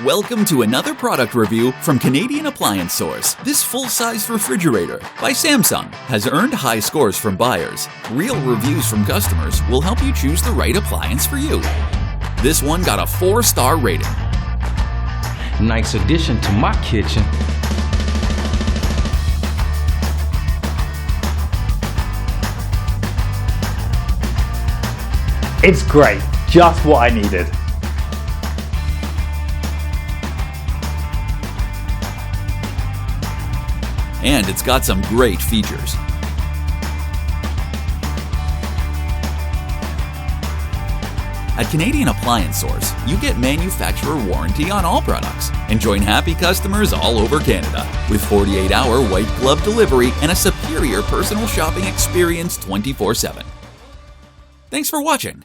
Welcome to another product review from Canadian Appliance Source. This full-size refrigerator by Samsung has earned high scores from buyers. Real reviews from customers will help you choose the right appliance for you. This one got a 4-star rating. Nice addition to my kitchen. It's great, just what I needed. And it's got some great features. At Canadian Appliance Source, you get manufacturer warranty on all products and join happy customers all over Canada with 48-hour white glove delivery and a superior personal shopping experience 24/7. Thanks for watching.